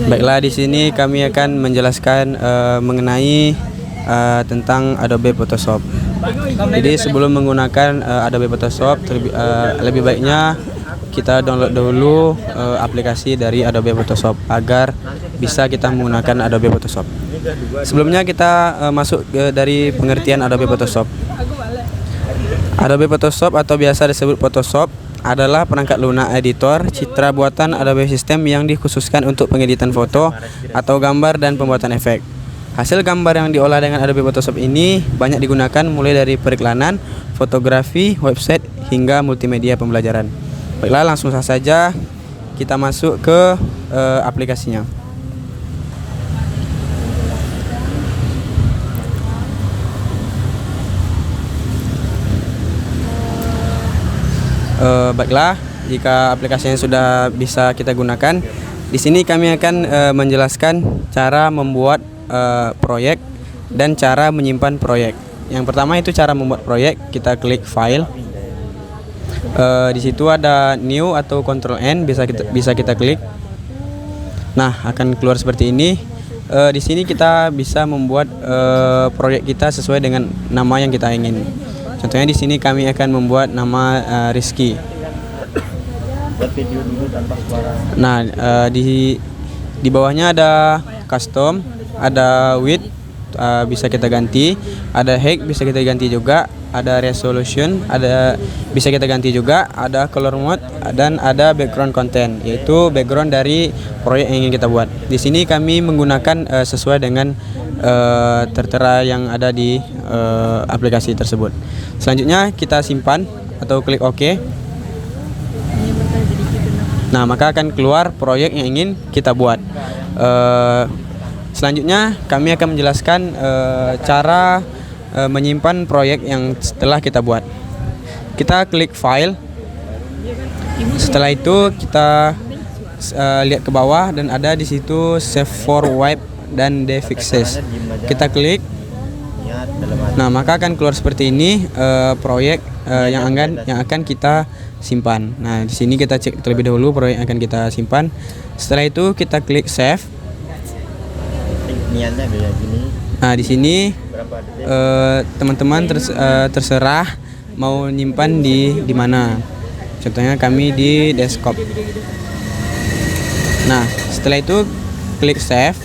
Baiklah, di sini kami akan menjelaskan mengenai tentang Adobe Photoshop. Jadi sebelum menggunakan Adobe Photoshop, lebih baiknya kita download dulu aplikasi dari Adobe Photoshop agar bisa kita menggunakan Adobe Photoshop. Sebelumnya kita masuk dari pengertian Adobe Photoshop. Adobe Photoshop atau biasa disebut Photoshop adalah perangkat lunak editor citra buatan Adobe System yang dikhususkan untuk pengeditan foto atau gambar dan pembuatan efek. Hasil gambar yang diolah dengan Adobe Photoshop ini banyak digunakan mulai dari periklanan, fotografi, website, hingga multimedia pembelajaran. Baiklah, langsung saja kita masuk ke aplikasinya. Baiklah, jika aplikasinya sudah bisa kita gunakan, di sini kami akan menjelaskan cara membuat proyek dan cara menyimpan proyek. Yang pertama itu cara membuat proyek, kita klik file. Di situ ada new atau Ctrl N, bisa kita klik. Nah, akan keluar seperti ini. Di sini kita bisa membuat proyek kita sesuai dengan nama yang kita ingin. Contohnya di sini kami akan membuat nama Rizky. Nah, di bawahnya ada custom, ada width, bisa kita ganti, ada height bisa kita ganti juga, ada resolution, bisa kita ganti juga, ada color mode, dan ada background content, yaitu background dari proyek yang ingin kita buat. Di sini kami menggunakan sesuai dengan tertera yang ada di aplikasi tersebut. Selanjutnya kita simpan atau klik OK. Nah, maka akan keluar proyek yang ingin kita buat. Selanjutnya kami akan menjelaskan cara menyimpan proyek yang setelah kita buat. Kita klik file. Setelah itu kita lihat ke bawah dan ada di situ save for wipe dan defixes. Kita klik. Nah, maka akan keluar seperti ini proyek yang akan kita simpan. Nah, di sini kita cek terlebih dahulu proyek yang akan kita simpan. Setelah itu kita klik save. Nah, di sini teman-teman terserah mau nyimpan di mana. Contohnya kami di desktop. Nah, setelah itu klik save.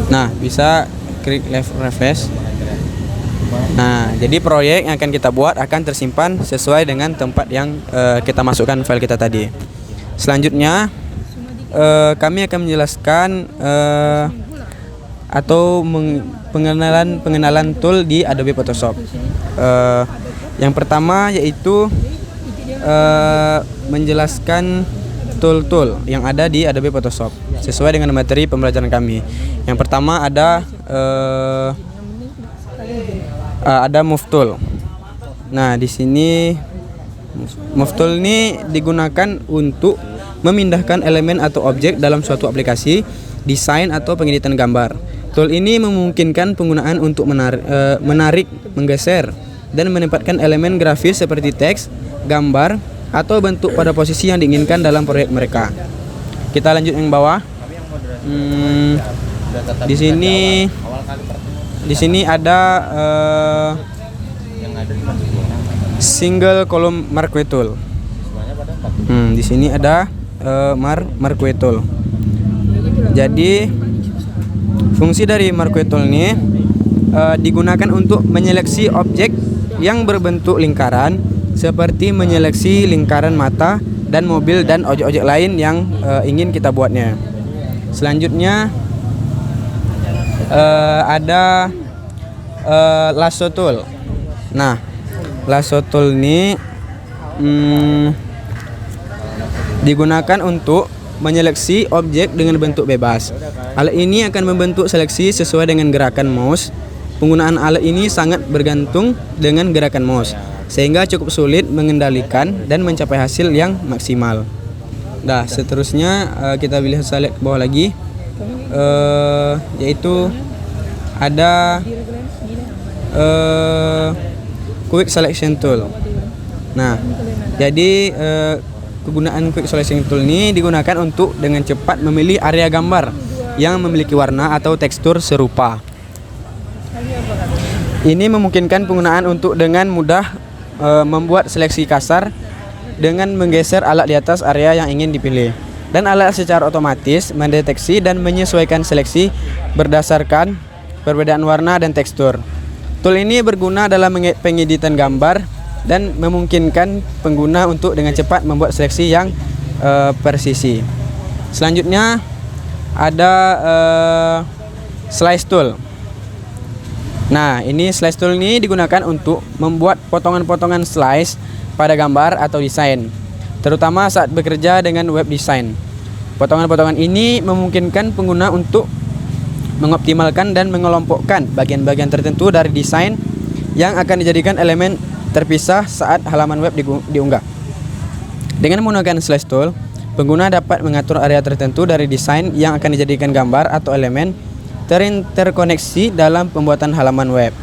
Nah, bisa klik refresh. Nah, jadi proyek yang akan kita buat akan tersimpan sesuai dengan tempat yang kita masukkan file kita tadi. Selanjutnya kami akan menjelaskan atau pengenalan tool di Adobe Photoshop. Yang pertama yaitu menjelaskan tool-tool yang ada di Adobe Photoshop sesuai dengan materi pembelajaran kami. Yang pertama ada Move Tool. Nah, di sini Move Tool ini digunakan untuk memindahkan elemen atau objek dalam suatu aplikasi, desain atau pengeditan gambar. Tool ini memungkinkan penggunaan untuk menarik, menggeser, dan menempatkan elemen grafis seperti teks, gambar, atau bentuk pada posisi yang diinginkan dalam proyek mereka. Kita lanjut yang bawah. Di sini ada single column marquee tool. Di sini ada marquee tool. Jadi fungsi dari marquee tool ini digunakan untuk menyeleksi objek yang berbentuk lingkaran, seperti menyeleksi lingkaran mata dan mobil dan objek-objek lain yang ingin kita buatnya. Selanjutnya ada lasso tool. Nah, lasso tool ini digunakan untuk menyeleksi objek dengan bentuk bebas. Alat ini akan membentuk seleksi sesuai dengan gerakan mouse. Penggunaan alat ini sangat bergantung dengan gerakan mouse, sehingga cukup sulit mengendalikan dan mencapai hasil yang maksimal. Nah, seterusnya kita lihat ke bawah lagi, yaitu ada Quick Selection Tool. Nah, jadi kegunaan Quick Selection Tool ini digunakan untuk dengan cepat memilih area gambar yang memiliki warna atau tekstur serupa. Ini memungkinkan penggunaan untuk dengan mudah membuat seleksi kasar dengan menggeser alat di atas area yang ingin dipilih. Dan alat secara otomatis mendeteksi dan menyesuaikan seleksi berdasarkan perbedaan warna dan tekstur. Tool ini berguna dalam pengeditan gambar dan memungkinkan pengguna untuk dengan cepat membuat seleksi yang presisi. Selanjutnya ada Slice Tool. Nah, ini Slice Tool ini digunakan untuk membuat potongan-potongan slice pada gambar atau desain, terutama saat bekerja dengan web design. Potongan-potongan ini memungkinkan pengguna untuk mengoptimalkan dan mengelompokkan bagian-bagian tertentu dari desain yang akan dijadikan elemen terpisah saat halaman web diunggah. Dengan menggunakan Slice Tool, pengguna dapat mengatur area tertentu dari desain yang akan dijadikan gambar atau elemen terinterkoneksi dalam pembuatan halaman web.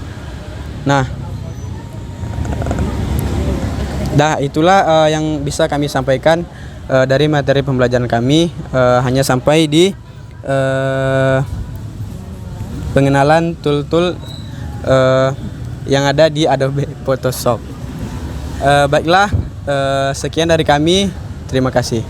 Itulah yang bisa kami sampaikan dari materi pembelajaran kami, hanya sampai di pengenalan tool-tool yang ada di Adobe Photoshop. Baiklah, sekian dari kami. Terima kasih.